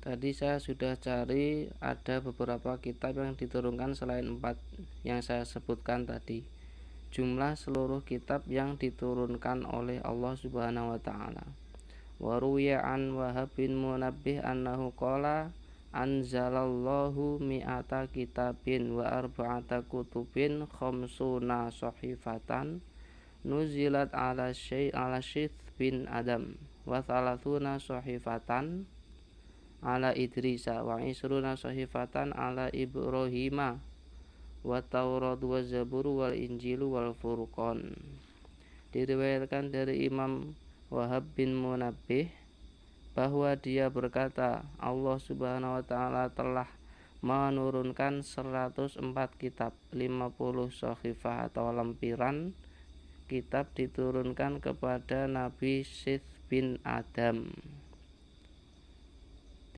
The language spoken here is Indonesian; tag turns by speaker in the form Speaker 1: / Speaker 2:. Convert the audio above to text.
Speaker 1: Tadi saya sudah cari, ada beberapa kitab yang diturunkan selain 4 yang saya sebutkan tadi. Jumlah seluruh kitab yang diturunkan oleh Allah Subhanahu wa taala. Wa ruwiya an Wahab bin Munabbih annahu qala anzalallahu mi'ata kitabin wa arba'ata kutubin khamsuna sahifatan nuzilat ala Syith bin Adam wa thalathuna sahifatan ala Idrisa wa isruna sahifatan ala Ibrahima wa Taurat wa Zabur wal Injil wal Furqan. Diriwayatkan dari Imam Wahab bin Munabbih bahwa dia berkata, Allah Subhanahu wa taala telah menurunkan 104 kitab, 50 sahifah atau lempiran kitab diturunkan kepada Nabi Syith bin Adam.